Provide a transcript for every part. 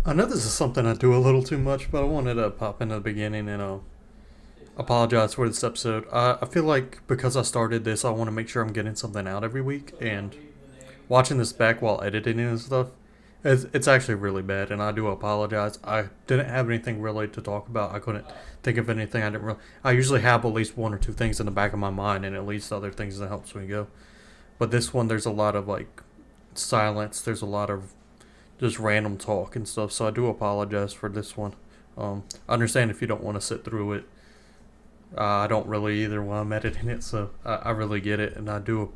I know this is something I do a little too much, but I wanted to pop in the beginning and apologize for this episode. I feel like because I started this, I want to make sure I'm getting something out every week, and watching this back while editing and stuff, it's actually really bad, and I do apologize. I didn't have anything really to talk about. I couldn't think of anything. I usually have at least one or two things in the back of my mind, and at least other things that helps me go. But this one, there's a lot of like silence. There's a lot of just random talk and stuff. So I do apologize for this one. I understand if you don't want to sit through it. I don't really either while I'm editing it, so I really get it, and I do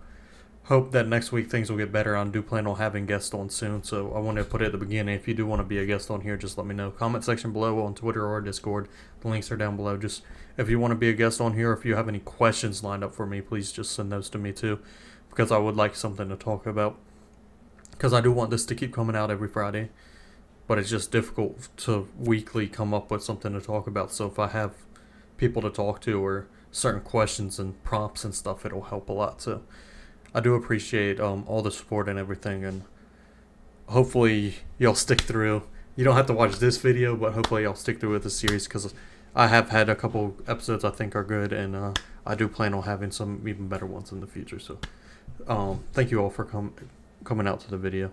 hope that next week things will get better. I do plan on having guests on soon, so I want to put it at the beginning. If you do want to be a guest on here, just let me know. Comment section below on Twitter or Discord. The links are down below. Just if you want to be a guest on here, if you have any questions lined up for me, please just send those to me too, because I would like something to talk about. Because I do want this to keep coming out every Friday, but it's just difficult to weekly come up with something to talk about. So if I have people to talk to or certain questions and prompts and stuff, it'll help a lot. So I do appreciate all the support and everything, and hopefully y'all stick through. You don't have to watch this video, but hopefully y'all stick through with the series because I have had a couple episodes I think are good, and I do plan on having some even better ones in the future. So thank you all for coming out to the video.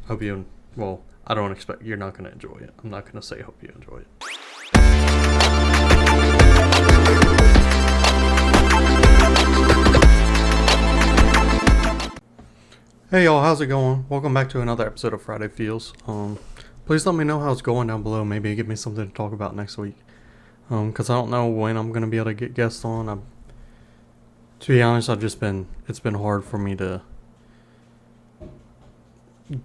Hope you, well, I don't expect, you're not going to enjoy it. I'm not going to say hope you enjoy it. Hey y'all, how's it going? Welcome back to another episode of Friday Feels. Please let me know how it's going down below. Maybe give me something to talk about next week. Cause I don't know when I'm gonna be able to get guests on. To be honest, it's been hard for me to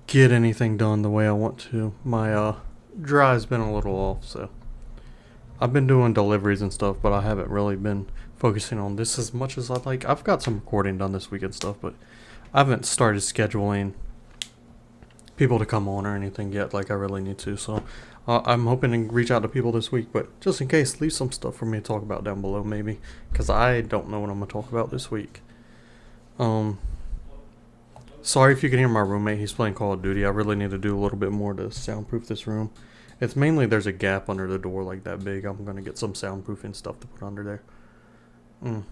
get anything done the way I want to. My drive's been a little off, so I've been doing deliveries and stuff, but I haven't really been focusing on this as much as I'd like. I've got some recording done this week and stuff, but I haven't started scheduling people to come on or anything yet like I really need to. So I'm hoping to reach out to people this week, but just in case, leave some stuff for me to talk about down below maybe, because I don't know what I'm going to talk about this week. Sorry if you can hear my roommate. He's playing Call of Duty. I really need to do a little bit more to soundproof this room. It's mainly there's a gap under the door like that big. I'm going to get some soundproofing stuff to put under there.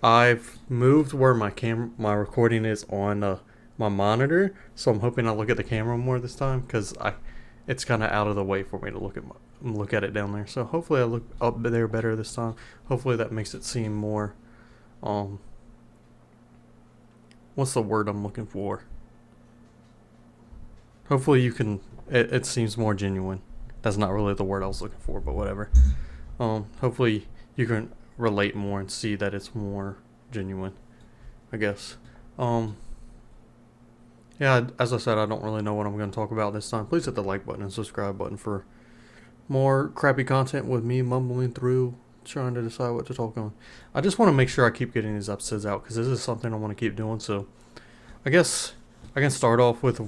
I've moved where my recording is on my monitor, so I'm hoping I look at the camera more this time because it's kind of out of the way for me to look at it down there. So hopefully I look up there better this time. Hopefully that makes it seem more what's the word I'm looking for? Hopefully it seems more genuine. That's not really the word I was looking for, but whatever. Hopefully you can relate more and see that it's more genuine, I guess. Yeah, as I said, I don't really know what I'm going to talk about this time. Please hit the like button and subscribe button for more crappy content with me mumbling through trying to decide what to talk on. I just want to make sure I keep getting these episodes out because this is something I want to keep doing. So I guess I can start off with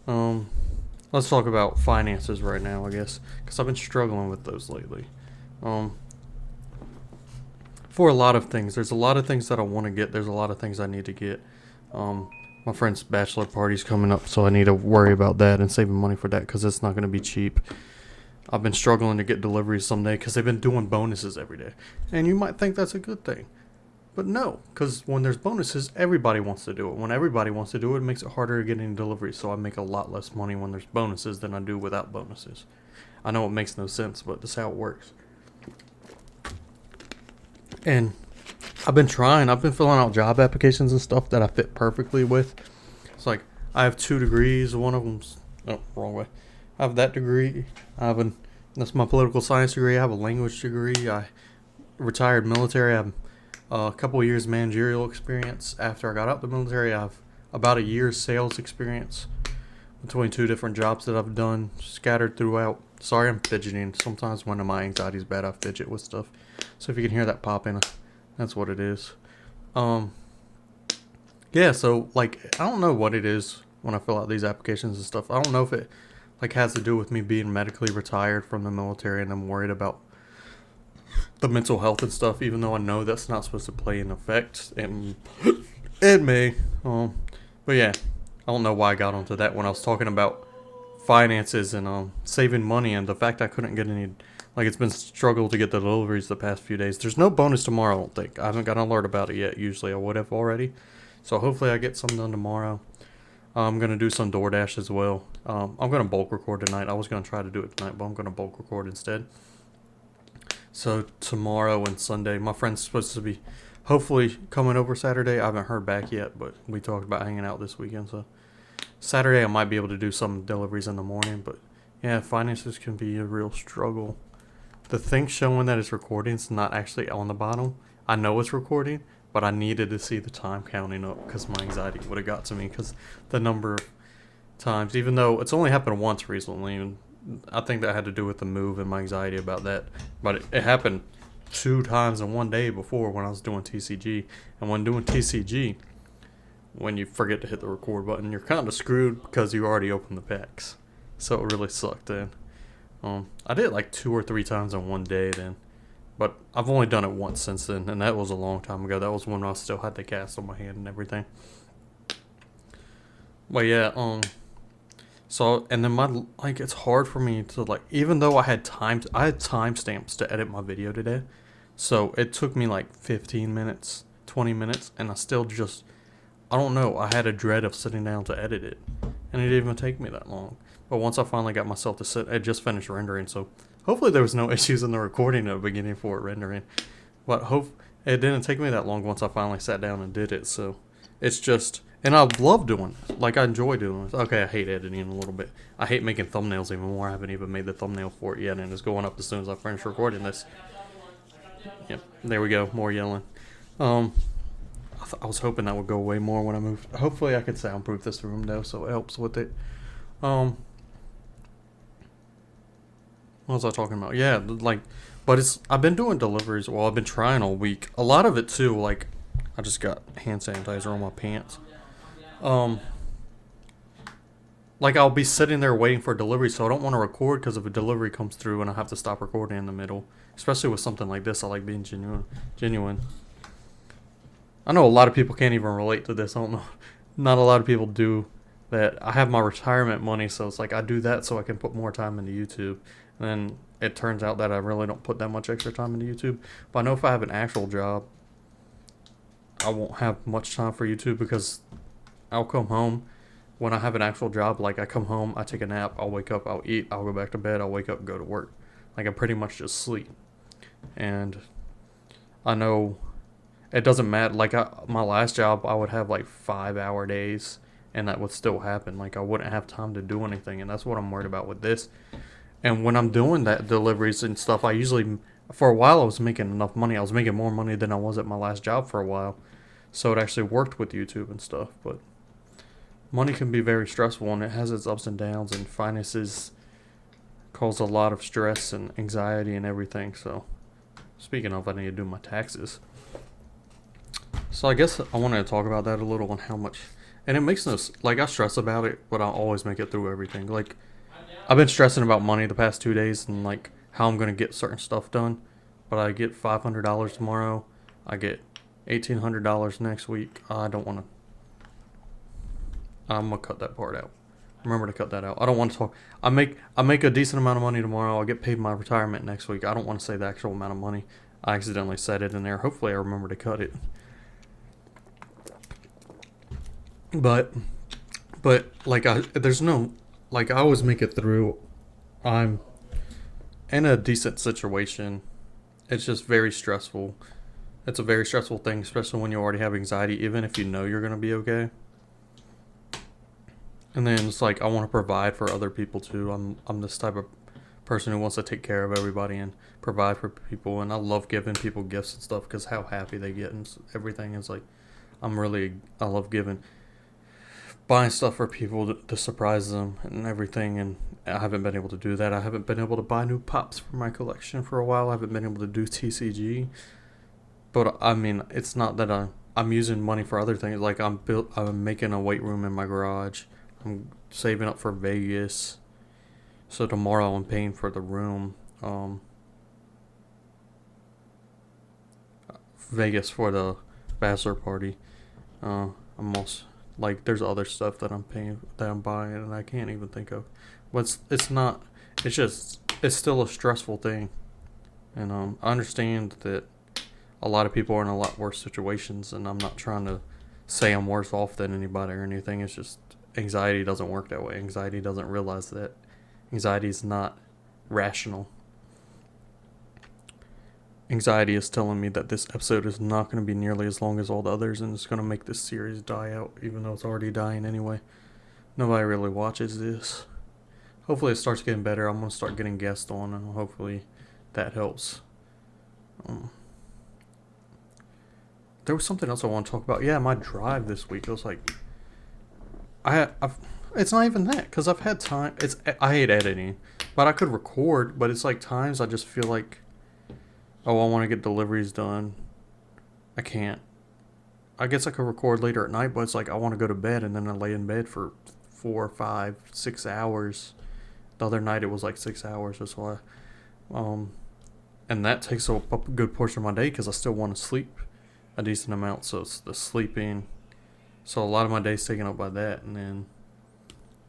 let's talk about finances right now, I guess, because I've been struggling with those lately. For a lot of things, there's a lot of things that I want to get. There's a lot of things I need to get. My friend's bachelor party's coming up, so I need to worry about that and saving money for that because it's not going to be cheap. I've been struggling to get deliveries someday because they've been doing bonuses every day. And you might think that's a good thing. But no, because when there's bonuses, everybody wants to do it. When everybody wants to do it, it makes it harder to get any deliveries. So I make a lot less money when there's bonuses than I do without bonuses. I know it makes no sense, but that's how it works. And I've been filling out job applications and stuff that I fit perfectly with. It's like, I have 2 degrees. One of them's, oh, wrong way. I have that degree. That's my political science degree. I have a language degree. I retired military. I have a couple of years managerial experience. After I got out the military, I have about a year's sales experience between 2 different jobs that I've done scattered throughout. Sorry, I'm fidgeting. Sometimes when my anxiety's bad, I fidget with stuff. So if you can hear that popping, that's what it is. Yeah, so like I don't know what it is when I fill out these applications and stuff. I don't know if it like has to do with me being medically retired from the military and I'm worried about the mental health and stuff, even though I know that's not supposed to play an effect. And it may. But yeah, I don't know why I got onto that when I was talking about finances and saving money, and the fact I couldn't get any, like, it's been struggle to get the deliveries the past few days. There's no bonus tomorrow, I don't think. I haven't got an alert about it yet. Usually I would have already. So hopefully I get some done tomorrow. I'm gonna do some DoorDash as well. I'm gonna bulk record tonight. I was gonna try to do it tonight, but I'm gonna bulk record instead. So tomorrow and Sunday, my friend's supposed to be hopefully coming over Saturday. I haven't heard back yet, but we talked about hanging out this weekend. So Saturday I might be able to do some deliveries in the morning, but yeah, finances can be a real struggle. The thing showing that it's recording is not actually on the bottom. I know it's recording, but I needed to see the time counting up because my anxiety would have got to me because the number of times, even though it's only happened once recently, and I think that had to do with the move and my anxiety about that. But it happened 2 times in one day before when I was doing TCG. And when doing TCG, when you forget to hit the record button, you're kind of screwed because you already opened the packs. So it really sucked then. I did it like 2 or 3 times in one day then. But I've only done it once since then, and that was a long time ago. That was when I still had the cast on my hand and everything. But yeah, so, and then it's hard for me to, like, even though I had timestamps to edit my video today. So it took me like 15 minutes, 20 minutes, and I don't know, I had a dread of sitting down to edit it. And it didn't even take me that long. But once I finally got myself to sit, it just finished rendering, so hopefully there was no issues in the recording at the beginning for it rendering. But it didn't take me that long once I finally sat down and did it, so it's just... And I love doing it. Like, I enjoy doing it. Okay, I hate editing a little bit. I hate making thumbnails even more. I haven't even made the thumbnail for it yet, and it's going up as soon as I finish recording this. Yep, there we go. More yelling. I was hoping that would go away more when I moved. Hopefully I could soundproof this room, though, so it helps with it. What was I talking about? Yeah, like, but I've been doing deliveries. Well, I've been trying all week. A lot of it, too, like, I just got hand sanitizer on my pants. Like, I'll be sitting there waiting for a delivery, so I don't want to record because if a delivery comes through and I have to stop recording in the middle, especially with something like this, I like being genuine. I know a lot of people can't even relate to this. I don't know. Not a lot of people do that. I have my retirement money, so it's like I do that so I can put more time into YouTube. And then it turns out that I really don't put that much extra time into YouTube. But I know if I have an actual job, I won't have much time for YouTube because I'll come home. When I have an actual job, like, I come home, I take a nap, I'll wake up, I'll eat, I'll go back to bed, I'll wake up and go to work. Like, I pretty much just sleep. And I know it doesn't matter. Like, my last job, I would have like 5-hour days, and that would still happen. Like, I wouldn't have time to do anything, and that's what I'm worried about with this. And when I'm doing that deliveries and stuff, I usually, for a while, I was making enough money. I was making more money than I was at my last job for a while. So it actually worked with YouTube and stuff, but money can be very stressful, and it has its ups and downs, and finances cause a lot of stress and anxiety and everything. So, speaking of, I need to do my taxes. So I guess I wanted to talk about that a little and how much, and it makes no, like, I stress about it, but I always make it through everything. Like, I've been stressing about money the past 2 days and, like, how I'm going to get certain stuff done, but I get $500 tomorrow. I get $1,800 next week. I don't want to, I'm going to cut that part out. Remember to cut that out. I don't want to talk. I make a decent amount of money tomorrow. I'll get paid my retirement next week. I don't want to say the actual amount of money. I accidentally said it in there. Hopefully I remember to cut it. But like, there's no, like, I always make it through. I'm in a decent situation. It's just very stressful. It's a very stressful thing, especially when you already have anxiety, even if you know you're going to be okay. And then it's like, I want to provide for other people too. I'm this type of person who wants to take care of everybody and provide for people. And I love giving people gifts and stuff because how happy they get and everything is like, I love buying stuff for people to surprise them and everything. And I haven't been able to do that. I haven't been able to buy new pops for my collection for a while. I haven't been able to do TCG. But I mean, it's not that I'm using money for other things. Like, I'm making a weight room in my garage. I'm saving up for Vegas. So tomorrow I'm paying for the room. Vegas for the bachelor party. I'm also Like there's other stuff that I'm buying and I can't even think of. But it's not. It's just it's still a stressful thing, and I understand that a lot of people are in a lot worse situations, and I'm not trying to say I'm worse off than anybody or anything. It's just anxiety doesn't work that way. Anxiety doesn't realize that anxiety is not rational. Anxiety is telling me that this episode is not going to be nearly as long as all the others, and it's going to make this series die out, even though it's already dying anyway. Nobody really watches this. Hopefully it starts getting better. I'm going to start getting guests on, and hopefully that helps. There was something else I want to talk about. Yeah, my drive this week. It was like, it's not even that, because I've had time. I hate editing, but I could record, but it's like times I just feel like, oh, I want to get deliveries done. I can't. I guess I could record later at night, but it's like I want to go to bed, and then I lay in bed for 4, 5, 6 hours. The other night it was like 6 hours. That's why. And that takes a good portion of my day because I still want to sleep a decent amount. So it's the sleeping. So a lot of my day's taken up by that, and then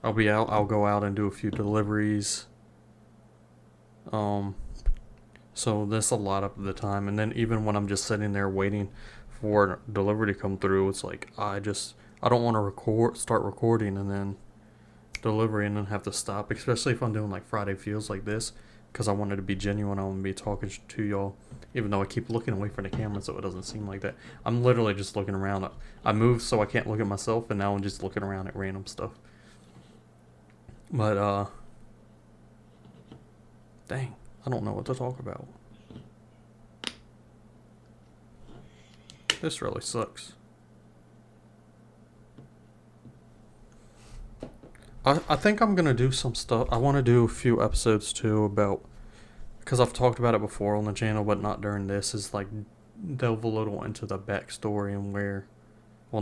I'll go out and do a few deliveries. So that's a lot of the time. And then even when I'm just sitting there waiting for delivery to come through, it's like I don't want to start recording and then delivery and then have to stop, especially if I'm doing like Friday Feels like this, because I wanted to be genuine. I want to be talking to y'all, even though I keep looking away from the camera so it doesn't seem like that. I'm literally just looking around. I moved so I can't look at myself, and now I'm just looking around at random stuff. But dang, I don't know what to talk about. This really sucks. I think I'm going to do some stuff. I want to do a few episodes too about, because I've talked about it before on the channel, but not during this, is like delve a little into the backstory and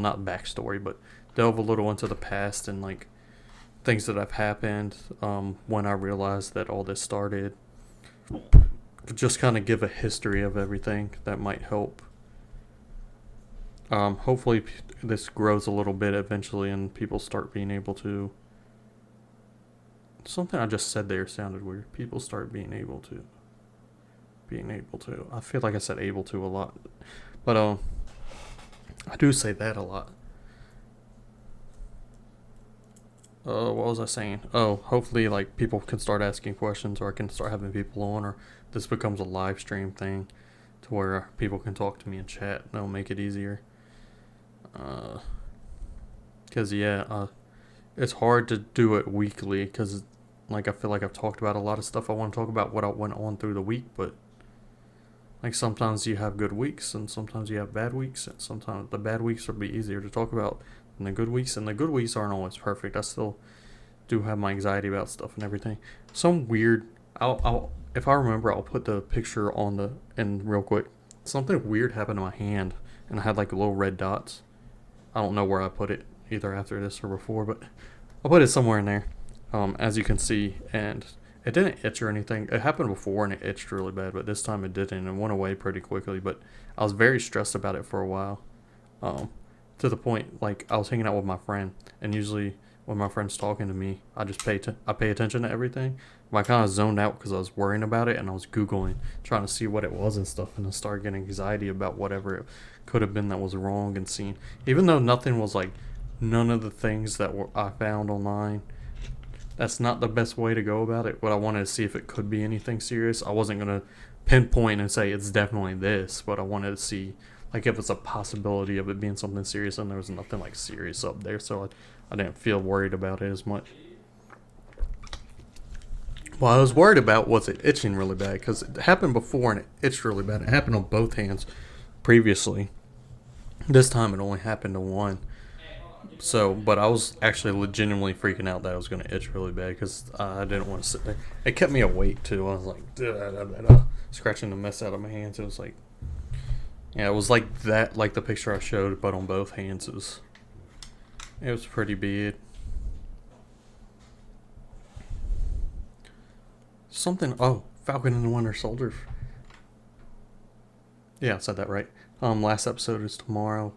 not backstory, but delve a little into the past and like things that have happened when I realized that all this started. Just kind of give a history of everything that might help. Hopefully this grows a little bit eventually and people start being able to. Something I just said there sounded weird. People start being able to. I feel like I said able to a lot. But I do say that a lot. What was I saying? Oh, hopefully like people can start asking questions, or I can start having people on, or this becomes a live stream thing to where people can talk to me and chat. That'll make it easier. Because it's hard to do it weekly because like I feel like I've talked about a lot of stuff I want to talk about what I went on through the week, but like sometimes you have good weeks and sometimes you have bad weeks, and sometimes the bad weeks will be easier to talk about than the good weeks, and the good weeks aren't always perfect. I still do have my anxiety about stuff and everything. Some weird, I'll if I remember, I'll put the picture on the end real quick. Something weird happened to my hand and I had like little red dots. I don't know where I put it, either after this or before, but I'll put it somewhere in there. As you can see, and it didn't itch or anything. It happened before and it itched really bad, but this time it didn't, and it went away pretty quickly. But I was very stressed about it for a while, to the point like I was hanging out with my friend, and usually when my friend's talking to me, I just pay attention to everything. But I kind of zoned out because I was worrying about it, and I was Googling, trying to see what it was and stuff, and I started getting anxiety about whatever it could have been that was wrong and seen. Even though nothing was like, none of the things that I found online. That's not the best way to go about it, but I wanted to see if it could be anything serious. I wasn't going to pinpoint and say it's definitely this, but I wanted to see like if it's a possibility of it being something serious, and there was nothing like serious up there, so I didn't feel worried about it as much. What I was worried about was it itching really bad, because it happened before and it itched really bad. It happened on both hands previously. This time it only happened to one. So, but I was actually legitimately freaking out that I was going to itch really bad because I didn't want to sit there. It kept me awake too. I was like, scratching the mess out of my hands. It was like, yeah, it was like that, like the picture I showed, but on both hands. It was pretty bad. Falcon and the Winter Soldier. Yeah, I said that right. Last episode is tomorrow.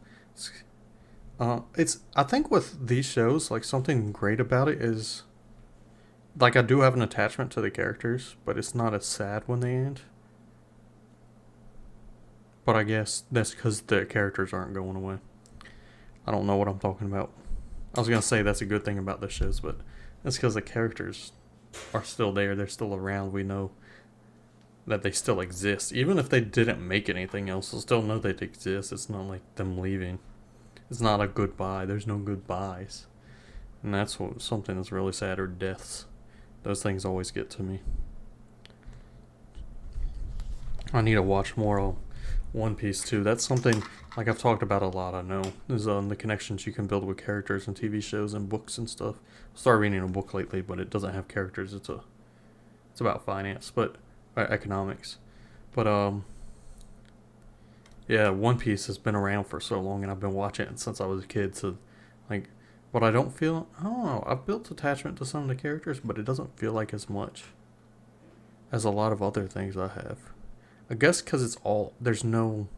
I think with these shows, like something great about it is, like I do have an attachment to the characters, but it's not as sad when they end. But I guess that's because the characters aren't going away. I don't know what I'm talking about. I was gonna say that's a good thing about the shows, but that's because the characters are still there. They're still around. We know that they still exist. Even if they didn't make anything else, we'll still know they exist. It's not like them leaving. It's not a goodbye. There's no goodbyes. And that's what something that's really sad, or deaths. Those things always get to me. I need to watch more of One Piece too. That's something like I've talked about a lot. I know is the connections you can build with characters and TV shows and books and stuff. I started reading a book lately, but it doesn't have characters. It's about finance, but economics. But yeah, One Piece has been around for so long, and I've been watching it since I was a kid. So, like, what I don't feel, I don't know. I've built attachment to some of the characters, but it doesn't feel like as much as a lot of other things I have. I guess because it's all there's no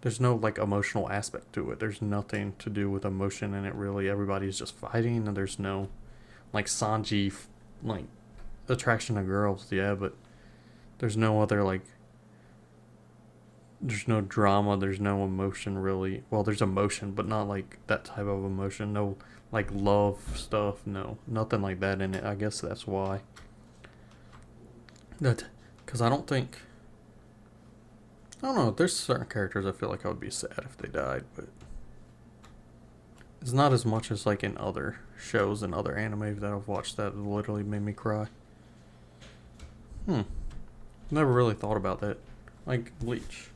like emotional aspect to it. There's nothing to do with emotion in it really. Everybody's just fighting, and there's no like Sanji like attraction to girls. Yeah, but there's no other like there's no drama. There's no emotion really. Well, there's emotion, but not like that type of emotion. No like love stuff. No, nothing like that in it. I guess that's why. That because I don't think. I don't know. There's certain characters I feel like I would be sad if they died, but it's not as much as like in other shows and other anime that I've watched that literally made me cry. Never really thought about that. Like Bleach.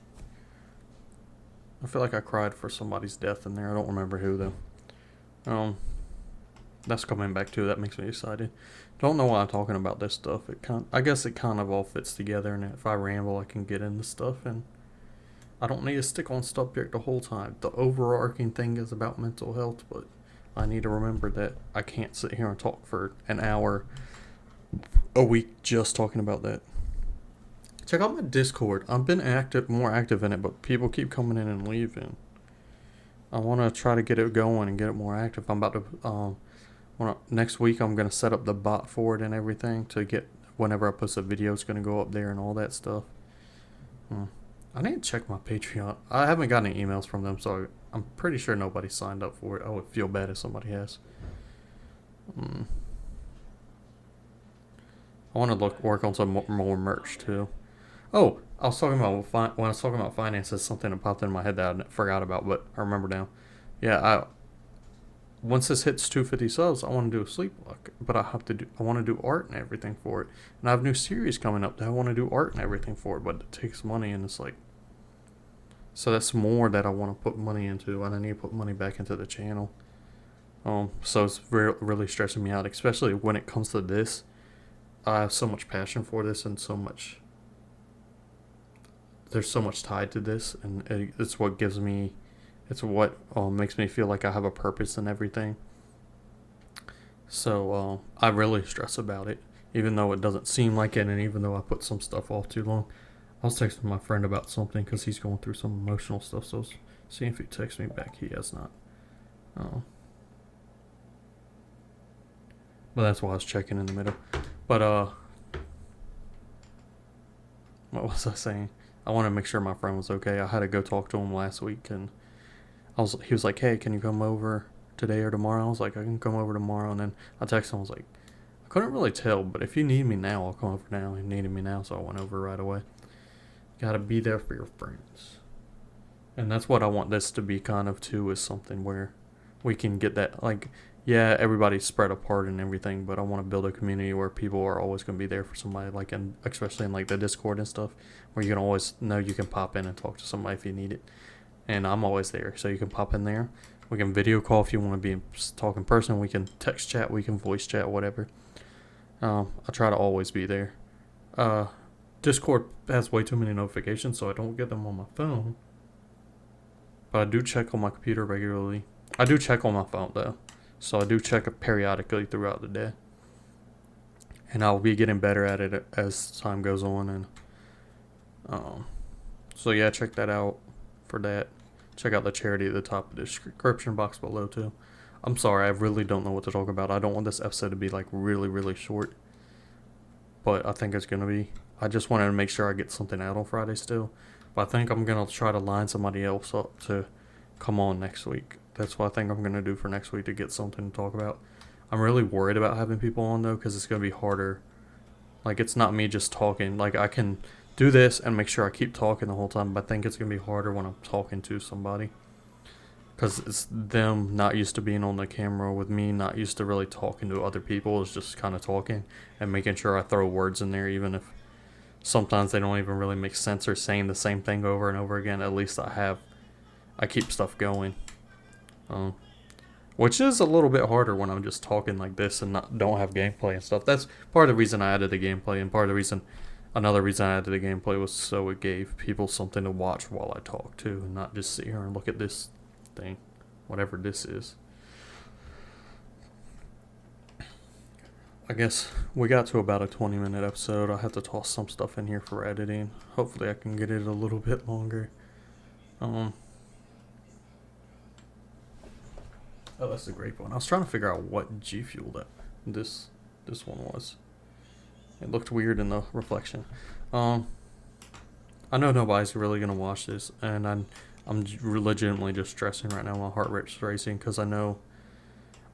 I feel like I cried for somebody's death in there. I don't remember who though. That's coming back too. That makes me excited. Don't know why I'm talking about this stuff. I guess it kind of all fits together, and if I ramble, I can get into stuff, and I don't need to stick on subject the whole time. The overarching thing is about mental health, but I need to remember that I can't sit here and talk for an hour a week just talking about that. Check out my Discord. I've been more active in it, but people keep coming in and leaving. I want to try to get it going and get it more active. I'm about to next week I'm gonna set up the bot for it and everything to get whenever I post a video, it's gonna go up there and all that stuff. I need to check my Patreon. I haven't gotten any emails from them, so I'm pretty sure nobody signed up for it. I would feel bad if somebody has. I want to work on some more merch too. Oh, I was talking about when I was talking about finances, something that popped in my head that I forgot about, but I remember now. Yeah, once this hits 250 subs, I want to do a sleepwalk, but I want to do art and everything for it, and I have a new series coming up that I want to do art and everything for it, but it takes money, and it's like, so that's more that I want to put money into, and I need to put money back into the channel. So it's really stressing me out, especially when it comes to this. I have so much passion for this, and there's so much tied to this, and it's what makes me feel like I have a purpose in everything. So I really stress about it, even though it doesn't seem like it, and even though I put some stuff off too long. I was texting my friend about something because he's going through some emotional stuff, so seeing if he texts me back. He has not. But that's why I was checking in the middle. But what was I saying? I want to make sure my friend was okay. I had to go talk to him last week, and he was like, "Hey, can you come over today or tomorrow?" I was like, "I can come over tomorrow." And then I texted him. I was like, "I couldn't really tell, but if you need me now, I'll come over now." He needed me now, so I went over right away. Gotta be there for your friends. And that's what I want this to be kind of too, is something where we can get that, like, yeah, everybody's spread apart and everything, but I want to build a community where people are always going to be there for somebody, like, and especially in like the Discord and stuff, where you can always know you can pop in and talk to somebody if you need it. And I'm always there, so you can pop in there. We can video call if you want to talk in person. We can text chat, we can voice chat, whatever. I try to always be there. Discord has way too many notifications, so I don't get them on my phone. But I do check on my computer regularly. I do check on my phone though, so I do check it periodically throughout the day. And I'll be getting better at it as time goes on. And so yeah, check that out for that. check out the charity at the top of the description box below too. I'm sorry, I really don't know what to talk about. I don't want this episode to be like really, really short, but I think it's gonna be. I just wanted to make sure I get something out on Friday still, but I think I'm gonna try to line somebody else up to come on next week. That's what I think I'm gonna do for next week to get something to talk about. I'm really worried about having people on though, because it's gonna be harder. Like, it's not me just talking. Like, I can do this and make sure I keep talking the whole time, but I think it's gonna be harder when I'm talking to somebody, because it's them not used to being on the camera with me, not used to really talking to other people. It's just kind of talking and making sure I throw words in there, even if sometimes they don't even really make sense or saying the same thing over and over again. At least I keep stuff going, which is a little bit harder when I'm just talking like this and don't have gameplay and stuff. That's part of the reason I added the gameplay, and another reason I added the gameplay was so it gave people something to watch while I talk too, and not just sit here and look at this thing, whatever this is. I guess we got to about a 20-minute episode. I have to toss some stuff in here for editing. Hopefully I can get it a little bit longer. Oh, that's a great one. I was trying to figure out what G Fuel that this one was. It looked weird in the reflection. I know nobody's really gonna watch this, and I'm legitimately just stressing right now. My heart rate's racing because I know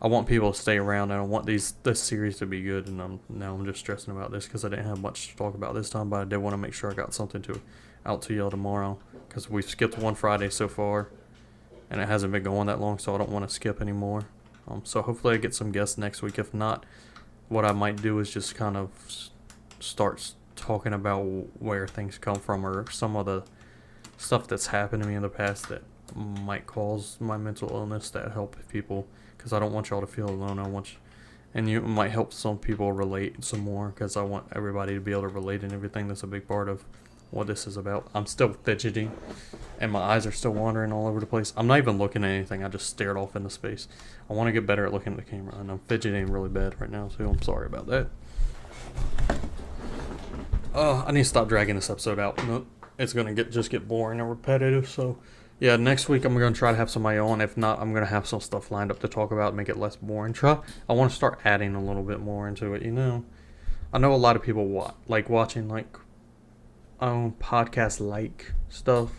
I want people to stay around, and I want this series to be good. And I'm just stressing about this because I didn't have much to talk about this time, but I did want to make sure I got something out to y'all tomorrow, because we've skipped one Friday so far, and it hasn't been going that long, so I don't want to skip anymore. So hopefully I get some guests next week. If not, what I might do is just kind of start talking about where things come from, or some of the stuff that's happened to me in the past that might cause my mental illness, that help people, because I don't want y'all to feel alone. And you might help some people relate some more, because I want everybody to be able to relate and everything. That's a big part of what this is about. I'm still fidgeting, and my eyes are still wandering all over the place. I'm not even looking at anything. I just stared off into space. I want to get better at looking at the camera, and I'm fidgeting really bad right now, so I'm sorry about that. I need to stop dragging this episode out. Nope. It's going to get boring and repetitive, so yeah, next week I'm going to try to have somebody on. If not, I'm going to have some stuff lined up to talk about, make it less boring. I want to start adding a little bit more into it, I know a lot of people like watching podcast stuff,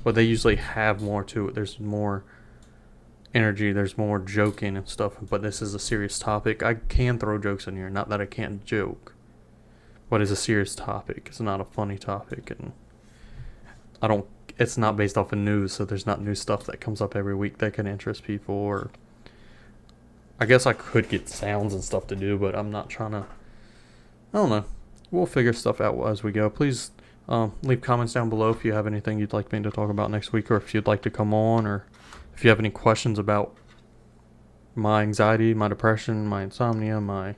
but they usually have more to it. There's more energy, there's more joking and stuff, but this is a serious topic. I can throw jokes in here, not that I can't joke, but it's a serious topic. It's not a funny topic, and it's not based off of news, so there's not new stuff that comes up every week that can interest people. Or I guess I could get sounds and stuff to do, but I'm not trying to. I don't know. We'll figure stuff out as we go. Please leave comments down below if you have anything you'd like me to talk about next week, or if you'd like to come on, or if you have any questions about my anxiety, my depression, my insomnia, I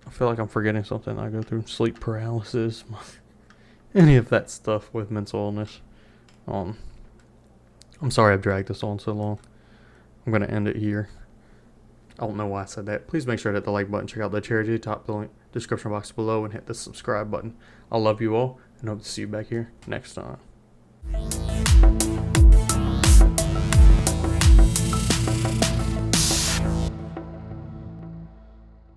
feel like I'm forgetting something I go through, sleep paralysis, any of that stuff with mental illness. I'm sorry I've dragged this on so long. I'm going to end it here. I don't know why I said that. Please make sure to hit the like button, check out the charity top description box below, and hit the subscribe button. I love you all, and hope to see you back here next time.